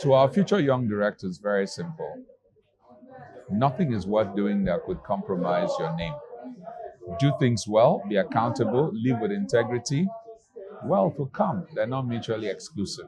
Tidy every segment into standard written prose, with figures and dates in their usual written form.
To our future young directors, very simple. Nothing is worth doing that could compromise your name. Do things well, be accountable, live with integrity. Wealth will come. They're not mutually exclusive.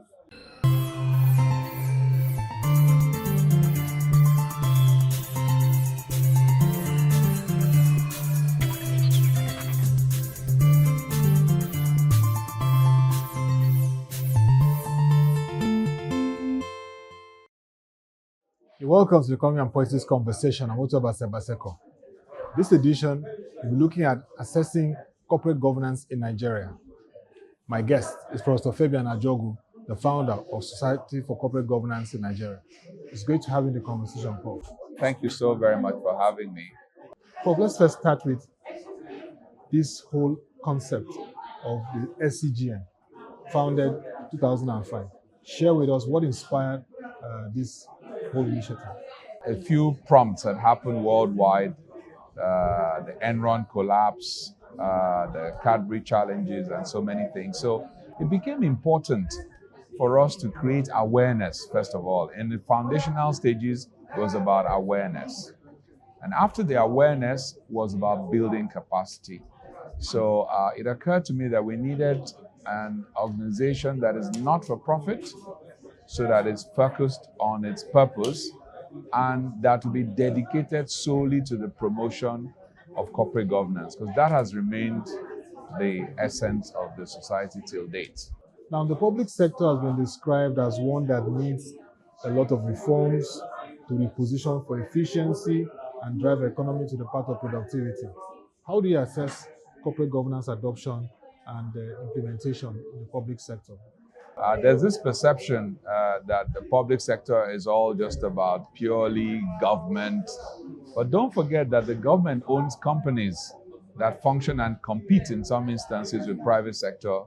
Welcome to the Economy and Politics Conversation. I'm Ottoabasi Abasiekong. This edition, we'll be looking at assessing corporate governance in Nigeria. My guest is Professor Fabian Ajogwu, the founder of Society for Corporate Governance in Nigeria. It's great to have you in the conversation, Prof. Thank you so very much for having me. Prof, let's first start with this whole concept of the SCGN, founded 2005. Share with us what inspired this whole initiative. A few prompts had happened worldwide, the Enron collapse, the Cadbury challenges, and so many things. So it became important for us to create awareness, first of all. In the foundational stages, it was about awareness. And after the awareness was about building capacity. So it occurred to me that we needed an organization that is not for profit, so that it's focused on its purpose, and that will be dedicated solely to the promotion of corporate governance, because that has remained the essence of the society till date. Now, the public sector has been described as one that needs a lot of reforms to reposition for efficiency and drive the economy to the path of productivity. How do you assess corporate governance adoption and implementation in the public sector? There's this perception that the public sector is all just about purely government. But don't forget that the government owns companies that function and compete in some instances with private sector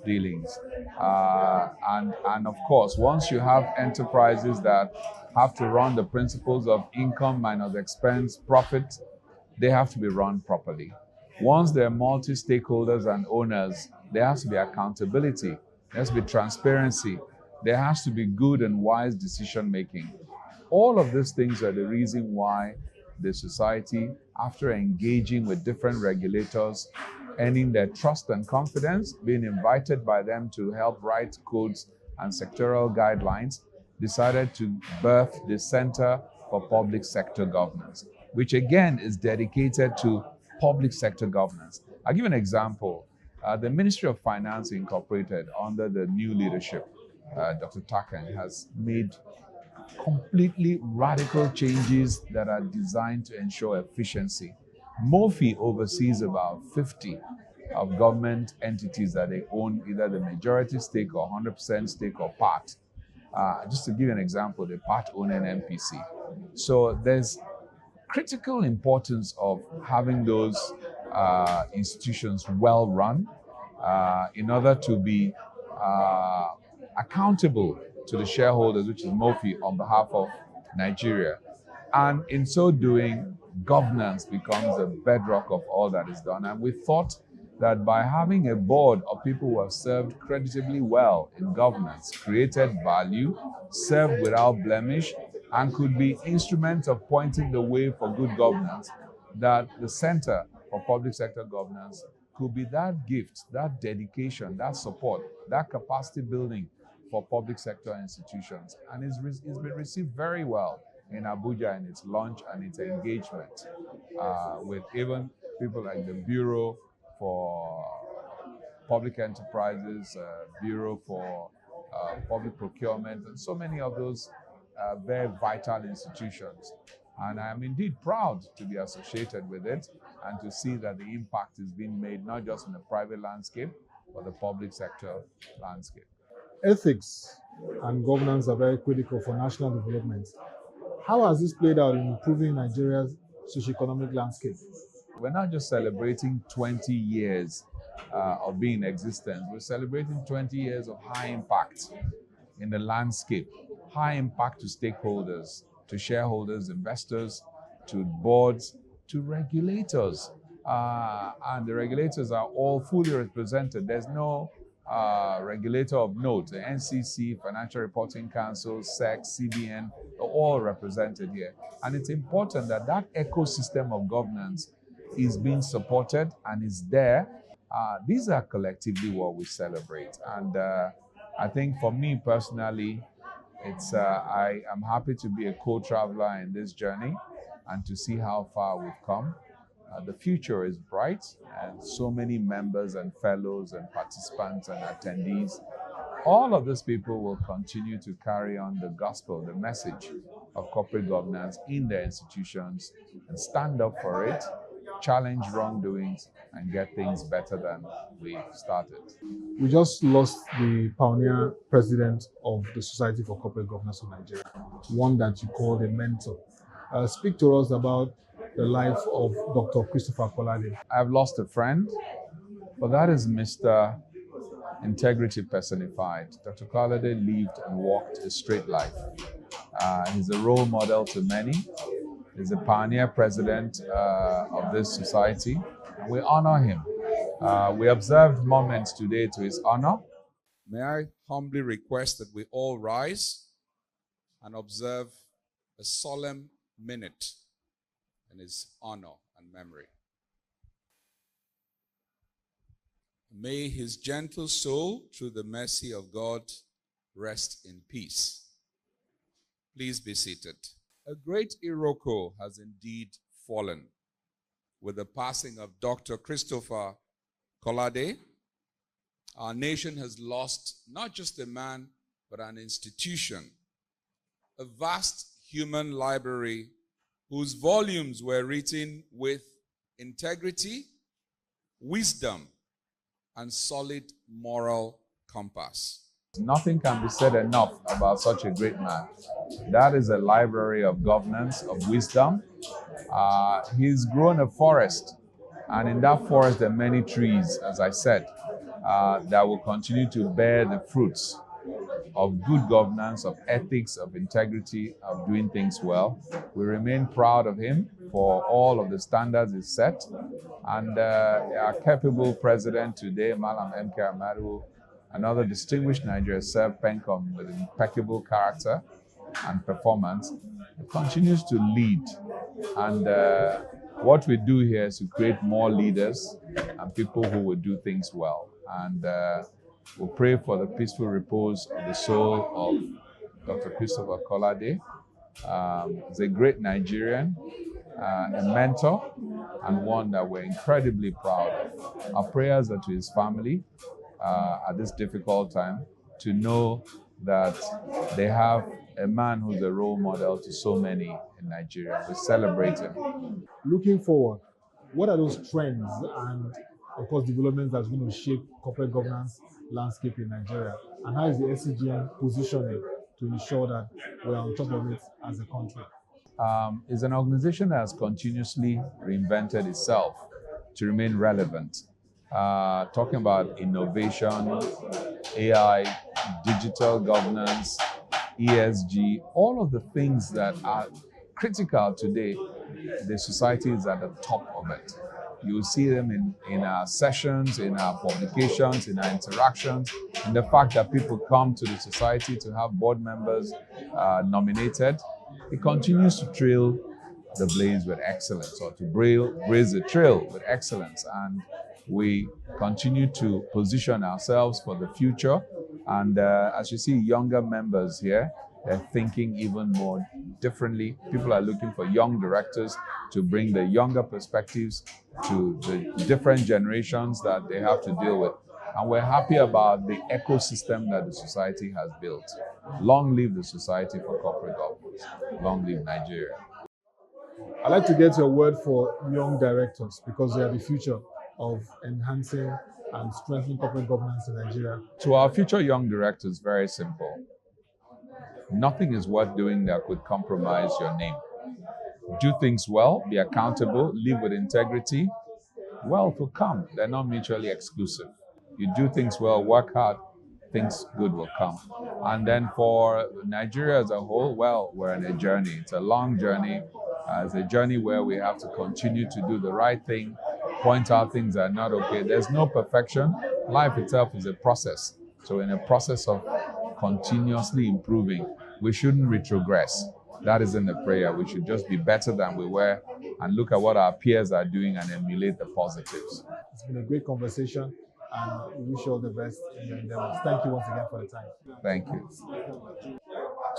dealings. And of course, once you have enterprises that have to run the principles of income minus expense, profit, they have to be run properly. Once they're multi-stakeholders and owners, there has to be accountability. There has to be transparency. There has to be good and wise decision making. All of these things are the reason why the society, after engaging with different regulators, earning their trust and confidence, being invited by them to help write codes and sectoral guidelines, decided to birth the Center for Public Sector Governance, which again is dedicated to public sector governance. I'll give an example. The Ministry of Finance Incorporated, under the new leadership, Dr. Taken, has made completely radical changes that are designed to ensure efficiency. MOFI oversees about 50 of government entities that they own, either the majority stake or 100% stake or part. Just to give you an example, they part own an MPC. So there's critical importance of having those institutions well run in order to be accountable to the shareholders, which is MOFI, on behalf of Nigeria. And in so doing, governance becomes the bedrock of all that is done. And we thought that by having a board of people who have served creditably well in governance, created value, served without blemish, and could be instruments of pointing the way for good governance, that the Center for Public Sector Governance could be that gift, that dedication, that support, that capacity building for public sector institutions. And it's been received very well in Abuja in its launch and its engagement with even people like the Bureau for Public Enterprises, Bureau for Public Procurement, and so many of those very vital institutions. And I am indeed proud to be associated with it and to see that the impact is being made not just in the private landscape, but the public sector landscape. Ethics and governance are very critical for national development. How has this played out in improving Nigeria's socioeconomic landscape? We're not just celebrating 20 years of being in existence, we're celebrating 20 years of high impact in the landscape, high impact to stakeholders, to shareholders, investors, to boards, to regulators. And the regulators are all fully represented. There's no regulator of note, the NCC, Financial Reporting Council, SEC, CBN, are all represented here. And it's important that that ecosystem of governance is being supported and is there. These are collectively what we celebrate. And I think for me personally, I am happy to be a co-traveler in this journey and to see how far we've come. The future is bright, and so many members and fellows and participants and attendees, all of these people will continue to carry on the gospel, the message of corporate governance in their institutions and stand up for it, challenge wrongdoings, and get things better than we started. We just lost the pioneer president of the Society for Corporate Governance of Nigeria, one that you called a mentor. Speak to us about the life of Dr. Christopher Kolade. I've lost a friend, but that is Mr. Integrity personified. Dr. Kolade lived and walked a straight life. He's a role model to many. He's a pioneer president of this society. And we honor him. We observed moments today to his honor. May I humbly request that we all rise and observe a solemn minute in his honor and memory. May his gentle soul, through the mercy of God, rest in peace. Please be seated. A great Iroko has indeed fallen with the passing of Dr. Christopher Kolade. Our nation has lost not just a man, but an institution, a vast human library whose volumes were written with integrity, wisdom, and solid moral compass. Nothing can be said enough about such a great man. That is a library of governance, of wisdom. He's grown a forest, and in that forest there are many trees, as I said, that will continue to bear the fruits of good governance, of ethics, of integrity, of doing things well. We remain proud of him for all of the standards he set. And our capable president today, Malam M.K. Ahmadu, another distinguished Nigerian, served PENCOM with impeccable character and performance. He continues to lead. And what we do here is to create more leaders and people who will do things well. And we'll pray for the peaceful repose of the soul of Dr. Christopher Kolade. He's a great Nigerian, a mentor, and one that we're incredibly proud of. Our prayers are to his family at this difficult time, to know that they have a man who's a role model to so many in Nigeria. We celebrate him. Looking forward, what are those trends and, of course, developments that's going to shape corporate governance landscape in Nigeria? And how is the SCGN positioning to ensure that we're on top of it as a country? It's an organization that has continuously reinvented itself to remain relevant. Talking about innovation, AI, digital governance, ESG, all of the things that are critical today, the society is at the top of it. You will see them in our sessions, in our publications, in our interactions, and the fact that people come to the society to have board members nominated. It continues to trail the blaze with excellence, or to raise the trail with excellence. And we continue to position ourselves for the future. And as you see younger members here, they're thinking even more differently. People are looking for young directors to bring the younger perspectives to the different generations that they have to deal with. And we're happy about the ecosystem that the society has built. Long live the Society for Corporate Governance. Long live Nigeria. I'd like to get your word for young directors, because they are the future of enhancing and strengthening corporate governance in Nigeria. To our future young directors, very simple. Nothing is worth doing that could compromise your name. Do things well, be accountable, live with integrity. Wealth will come. They're not mutually exclusive. You do things well, work hard, things good will come. And then for Nigeria as a whole, well, we're on a journey. It's a long journey. It's a journey where we have to continue to do the right thing, point out things that are not okay. There's no perfection, Life itself is a process. So in a process of continuously improving, we shouldn't retrogress. That isn't the prayer. We should just be better than we were and look at what our peers are doing and emulate the positives. It's been a great conversation, and we wish you all the best in your endeavors. Thank you once again for the time. Thank you.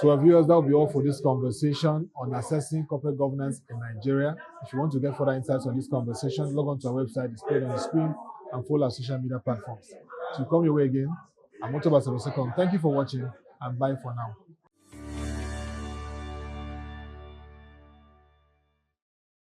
To our viewers, that will be all for this conversation on assessing corporate governance in Nigeria. If you want to get further insights on this conversation, log on to our website displayed on the screen and follow our social media platforms. To come your way again, I'm Ottoabasi Abasiekong. Thank you for watching, and bye for now.